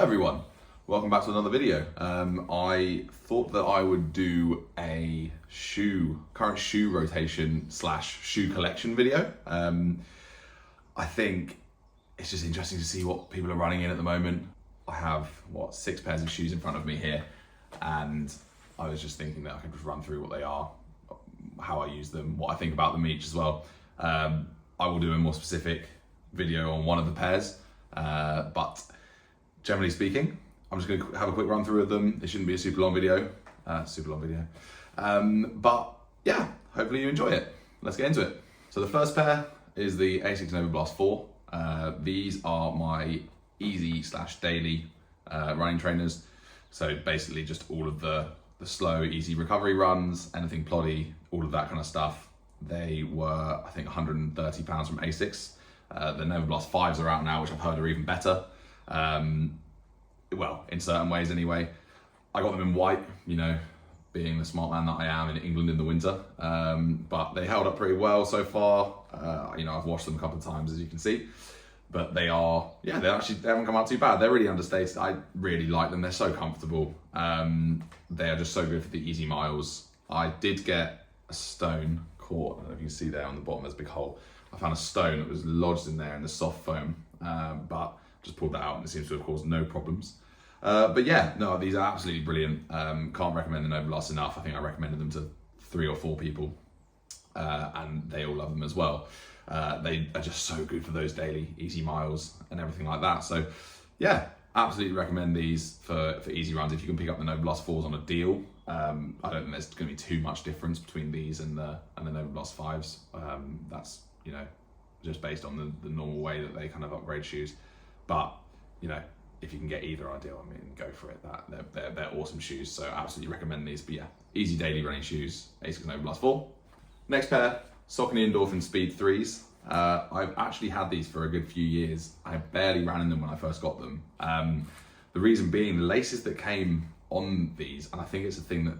everyone, welcome back to another video. I thought that I would do a current shoe rotation / shoe collection video. I think it's just interesting to see what people are running in at the moment. I have, 6 pairs of shoes in front of me here, and I was just thinking that I could just run through what they are, how I use them, what I think about them each as well. I will do a more specific video on one of the pairs, but generally speaking, I'm just going to have a quick run through of them. It shouldn't be a super long video, but yeah, hopefully you enjoy it. Let's get into it. So the first pair is the ASICS Nova Blast 4. These are my easy / daily running trainers. So basically just all of the slow, easy recovery runs, anything ploddy, all of that kind of stuff. They were, I think, £130 from ASICS. The Nova Blast 5s are out now, which I've heard are even better. Well, in certain ways anyway. I got them in white, being the smart man that I am in England in the winter. But they held up pretty well so far. I've washed them a couple of times, as you can see. But they haven't come out too bad. They're really understated. I really like them. They're so comfortable. They are just so good for the easy miles. I did get a stone caught. I don't know if you can see there on the bottom, there's a big hole. I found a stone that was lodged in there in the soft foam, but just pulled that out and it seems to have caused no problems. But yeah, no, these are absolutely brilliant. Can't recommend the Nova Blast enough. I think I recommended them to 3 or 4 people, and they all love them as well. They are just so good for those daily easy miles and everything like that. So yeah, absolutely recommend these for easy runs. If you can pick up the Nova Blast 4s on a deal, I don't think there's going to be too much difference between these and the Nova Blast 5s. That's just based on the normal way that they kind of upgrade shoes. But if you can get either ideal, I mean, go for it. They're awesome shoes, so absolutely recommend these. But yeah, easy daily running shoes, ASICS Nova Blast 4. Next pair, Saucony Endorphin Speed 3s. I've actually had these for a good few years. I barely ran in them when I first got them. The reason being the laces that came on these, and I think it's a thing that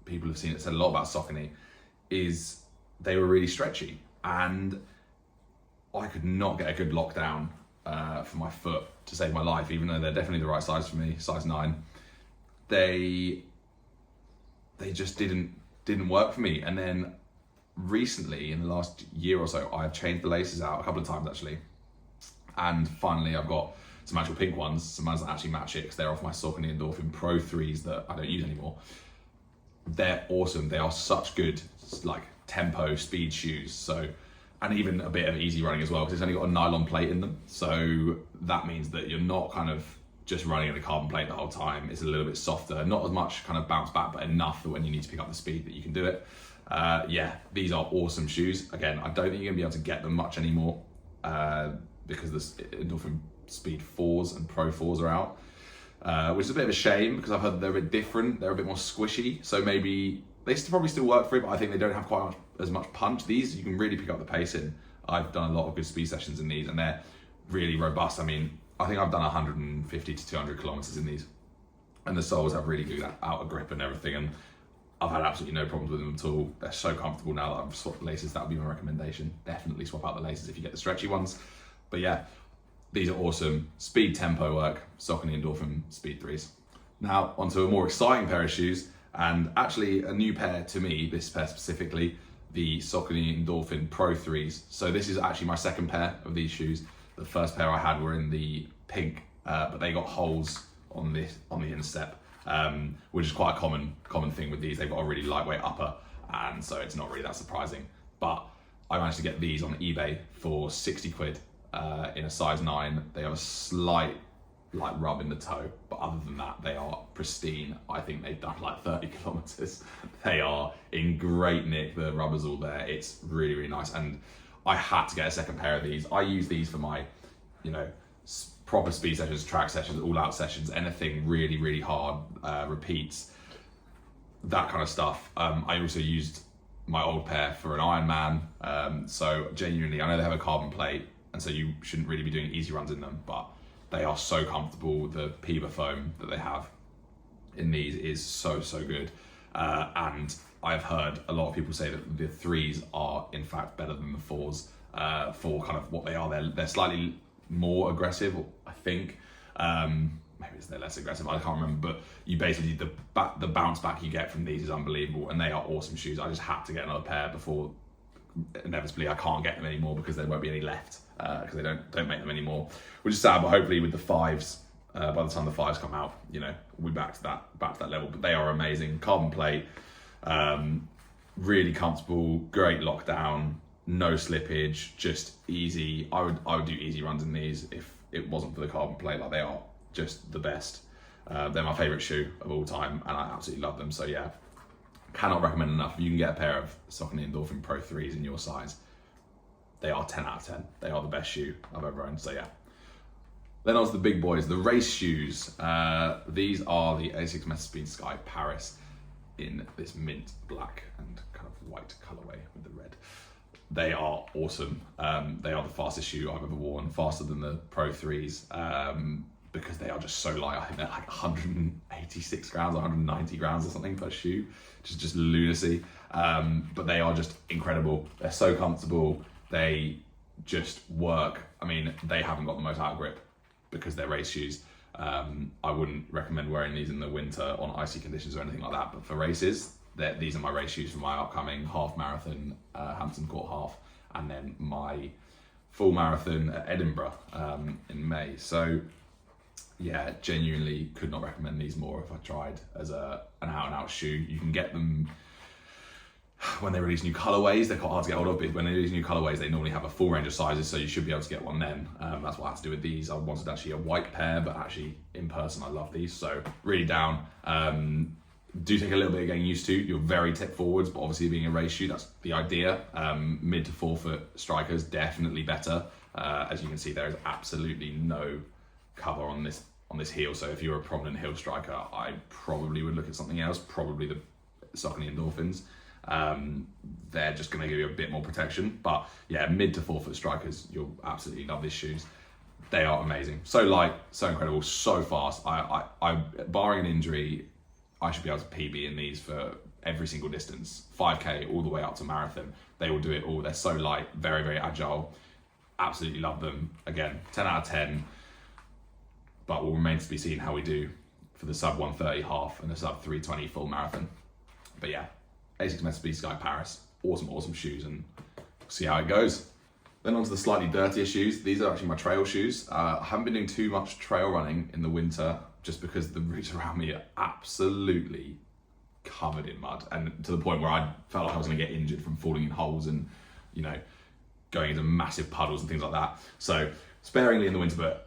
people have seen, it said a lot about Saucony, is they were really stretchy, and I could not get a good lockdown for my foot to save my life, even though they're definitely the right size for me, size 9. They just didn't work for me. And then recently, in the last year or so, I've changed the laces out a couple of times actually, and finally I've got some actual pink ones, some ones that actually match it, because they're off my Saucony Endorphin Pro 3s that I don't use anymore. They're awesome. They are such good tempo speed shoes. So, and even a bit of easy running as well, because it's only got a nylon plate in them. So that means that you're not kind of just running in a carbon plate the whole time. It's a little bit softer, not as much kind of bounce back, but enough that when you need to pick up the speed that you can do it. Yeah, these are awesome shoes. Again, I don't think you're gonna be able to get them much anymore because the Endorphin Speed 4s and Pro 4s are out, which is a bit of a shame because I've heard they're a bit different. They're a bit more squishy, so maybe they probably still work for it, but I think they don't have quite as much punch. These, you can really pick up the pace in. I've done a lot of good speed sessions in these, and they're really robust. I mean, I think I've done 150 to 200 kilometers in these, and the soles have really good outer grip and everything, and I've had absolutely no problems with them at all. They're so comfortable now that I've swapped the laces. That would be my recommendation. Definitely swap out the laces if you get the stretchy ones. But yeah, these are awesome. Speed tempo work, Saucony Endorphin Speed 3s. Now, onto a more exciting pair of shoes, and actually a new pair to me, this pair specifically, the Saucony Endorphin Pro 3s. So this is actually my second pair of these shoes. The first pair I had were in the pink, but they got holes on the instep, which is quite a common thing with these. They've got a really lightweight upper, and so it's not really that surprising. But I managed to get these on eBay for 60 quid in a size 9. They have a slight rub in the toe, but other than that, they are pristine. I think they've done 30 kilometers. They are in great nick. The rubber's all there. It's really, really nice. And I had to get a second pair of these. I use these for my, proper speed sessions, track sessions, all out sessions, anything really, really hard, repeats, that kind of stuff. I also used my old pair for an Ironman. So genuinely, I know they have a carbon plate, and so you shouldn't really be doing easy runs in them, but they are so comfortable. The Piba foam that they have in these is so good. And I've heard a lot of people say that the 3s are in fact better than the 4s for kind of what they are. They're slightly more aggressive, I think. maybe they're less aggressive, I can't remember, but you basically, the bounce back you get from these is unbelievable, and they are awesome shoes. I just had to get another pair before, inevitably, I can't get them anymore because there won't be any left, because they don't make them anymore, which is sad, but hopefully with the 5s, by the time the 5s come out, you know, we'll be back to that level. But they are amazing. Carbon plate, really comfortable, great lockdown, no slippage, just easy. I would do easy runs in these if it wasn't for the carbon plate. Like, they are just the best. They're my favorite shoe of all time, and I absolutely love them. So yeah, cannot recommend enough. If you can get a pair of Saucony Endorphin Pro 3s in your size, they are 10 out of 10. They are the best shoe I've ever owned. So yeah. Then on to the big boys, the race shoes. These are the ASICS Meta Speed Sky Paris in this mint black and kind of white colorway with the red. They are awesome. They are the fastest shoe I've ever worn, faster than the Pro 3s, because they are just so light. I think they're like 186 grams, 190 grams or something per shoe, which is just lunacy. But they are just incredible. They're so comfortable. They just work. I mean, they haven't got the most out grip because they're race shoes. I wouldn't recommend wearing these in the winter on icy conditions or anything like that, but for races, these are my race shoes for my upcoming half marathon, Hampton Court half, and then my full marathon at Edinburgh in May. So yeah, genuinely could not recommend these more if I tried as an out and out shoe. You can get them when they release new colorways. They're quite hard to get hold of, but when they release new colorways, they normally have a full range of sizes, so you should be able to get one then. That's what I had to do with these. I wanted actually a white pair, but actually in person I love these, so really down. Do take a little bit of getting used to. You're very tip forwards, but obviously being a race shoe, that's the idea. Mid to 4 foot strikers, definitely better. As you can see, there is absolutely no cover on this heel, so if you're a prominent heel striker, I probably would look at something else, probably the Saucony Endorphins. They're just going to give you a bit more protection, but yeah, mid to 4 foot strikers, you'll absolutely love these shoes. They are amazing, so light, so incredible, so fast. I barring an injury, I should be able to PB in these for every single distance, 5K all the way up to marathon. They will do it all. They're so light, very, very agile. Absolutely love them. Again, 10 out of 10, but will remain to be seen how we do for the sub 130 half and the sub 320 full marathon. But yeah, ASICS Meta Speed Sky Paris, awesome shoes, and see how it goes. Then onto the slightly dirtier shoes. These are actually my trail shoes. I haven't been doing too much trail running in the winter just because the routes around me are absolutely covered in mud, and to the point where I felt like I was going to get injured from falling in holes and, you know, going into massive puddles and things like that. So sparingly in the winter, but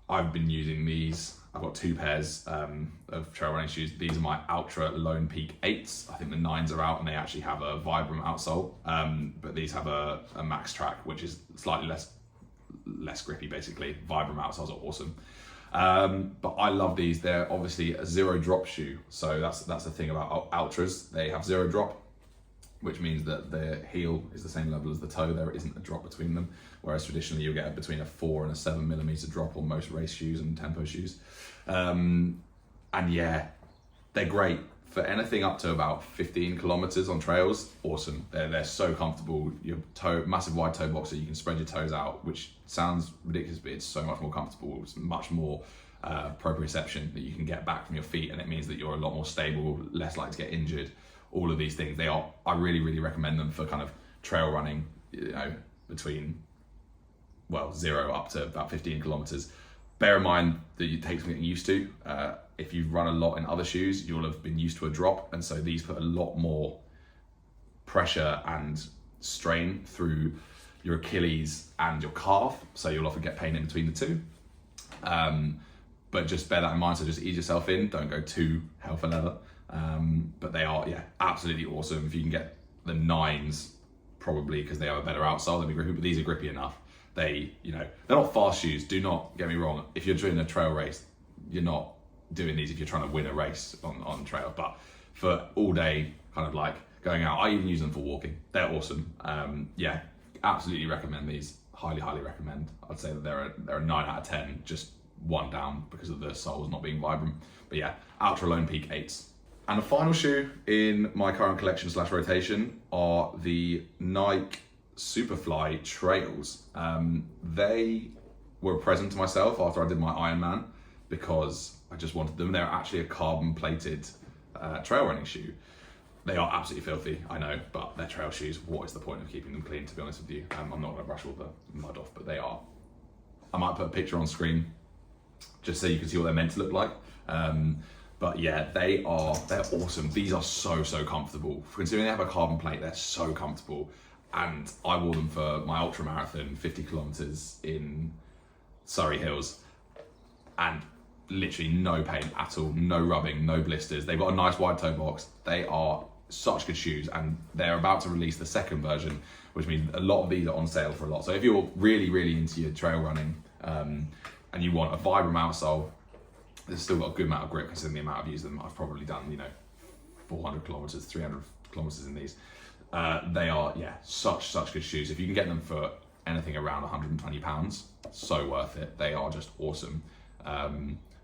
I've been using these. I've got 2 pairs of trail running shoes. These are my Ultra Lone Peak 8s. I think the 9s are out and they actually have a Vibram outsole, but these have a Max Track, which is slightly less grippy basically. Vibram outsoles are awesome. But I love these. They're obviously a 0 drop shoe. So that's the thing about Ultras. They have 0 drop, which means that the heel is the same level as the toe. There isn't a drop between them. Whereas traditionally you'll get between a 4 and a 7 millimeter drop on most race shoes and tempo shoes. And yeah, they're great for anything up to about 15 kilometers on trails. Awesome. They're so comfortable. Your toe, massive wide toe box, so you can spread your toes out, which sounds ridiculous, but it's so much more comfortable. It's much more proprioception that you can get back from your feet, and it means that you're a lot more stable, less likely to get injured. All of these things, I really recommend them for kind of trail running, you know, between, well, 0 up to about 15 kilometers. Bear in mind that it takes some getting used to. If you've run a lot in other shoes, you'll have been used to a drop, and so these put a lot more pressure and strain through your Achilles and your calf, so you'll often get pain in between the two. But just bear that in mind, so just ease yourself in, don't go too hell for leather. But they are, yeah, absolutely awesome. If you can get the 9s, probably because they have a better outsole, they'll be grippy, but these are grippy enough. They, you know, they're not fast shoes, do not get me wrong. If you're doing a trail race, you're not doing these if you're trying to win a race on trail, but for all day, kind of like going out, I even use them for walking. They're awesome. Yeah, absolutely recommend these. Highly recommend. I'd say that they're a 9 out of 10, just 1 down because of the soles not being Vibram. But yeah, Ultra Lone Peak 8s. And the final shoe in my current collection / rotation are the Nike Superfly Trails. They were a present to myself after I did my Ironman. because I just wanted them. They're actually a carbon plated trail running shoe. They are absolutely filthy, I know, but they're trail shoes. What is the point of keeping them clean, to be honest with you? I'm not gonna brush all the mud off, but they are. I might put a picture on screen just so you can see what they're meant to look like. But yeah, they're awesome. These are so comfortable. Considering they have a carbon plate, they're so comfortable. And I wore them for my ultra marathon, 50 kilometers in Surrey Hills, and literally no pain at all, no rubbing, no blisters. They've got a nice wide toe box. They are such good shoes, and they're about to release the second version, which means a lot of these are on sale for a lot. So if you're really into your trail running and you want a Vibram outsole, there's still got a good amount of grip considering the amount I've used them. I've probably done, 400 kilometers, 300 kilometers in these. They are, such good shoes. If you can get them for anything around £120, so worth it. They are just awesome.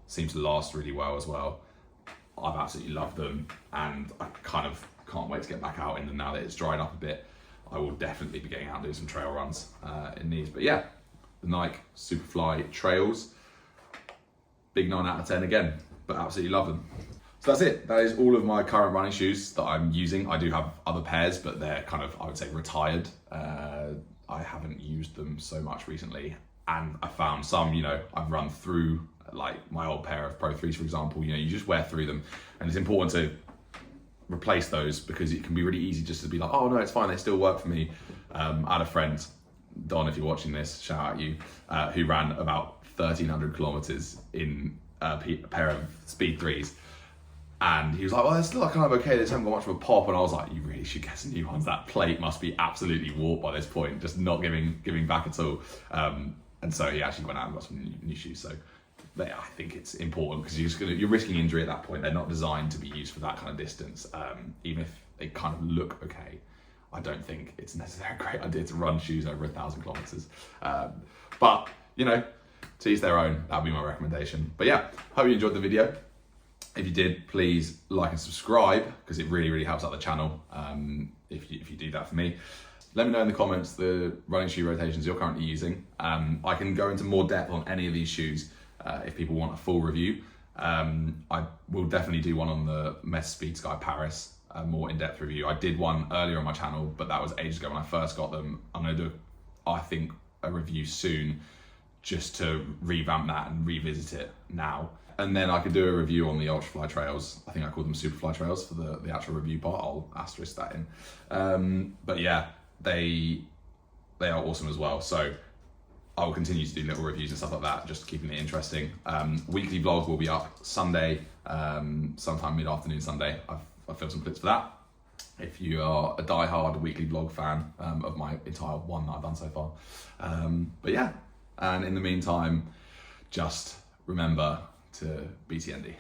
Seem to last really well as well. I've absolutely loved them, and I kind of can't wait to get back out in them now that it's dried up a bit. I will definitely be getting out and doing some trail runs in these. But yeah, the Nike Superfly Trails, big 9 out of 10 again, but absolutely love them. So that's it. That is all of my current running shoes that I'm using. I do have other pairs, but they're kind of, I would say, retired. I haven't used them so much recently, and I found some, I've run through, like my old pair of Pro 3s, for example. You just wear through them, and it's important to replace those because it can be really easy just to be like, oh no, it's fine, they still work for me. I had a friend, Don, if you're watching this, shout out you, who ran about 1,300 kilometers in a pair of Speed 3s. And he was like, well, they're still kind of okay, they just haven't got much of a pop. And I was like, you really should get some new ones. That plate must be absolutely warped by this point, just not giving back at all. And so he actually went out and got some new shoes. So I think it's important because you're risking injury at that point. They're not designed to be used for that kind of distance. Even if they kind of look okay, I don't think it's necessarily a great idea to run shoes over 1,000 kilometers. But, to each their own, that'd be my recommendation. But yeah, hope you enjoyed the video. If you did, please like and subscribe because it really helps out the channel if you do that for me. Let me know in the comments the running shoe rotations you're currently using. I can go into more depth on any of these shoes if people want a full review. I will definitely do one on the Meta Speed Sky Paris, a more in-depth review. I did one earlier on my channel, but that was ages ago when I first got them. I'm going to do, I think, a review soon just to revamp that and revisit it now. And then I could do a review on the Ultrafly Trails. I think I called them Superfly Trails for the actual review part. I'll asterisk that in. But yeah, they are awesome as well. So I will continue to do little reviews and stuff like that, just keeping it interesting. Weekly vlog will be up Sunday, sometime mid-afternoon Sunday. I've filmed some clips for that. If you are a die-hard weekly vlog fan of my entire one that I've done so far. But yeah, and in the meantime, just remember to BTND.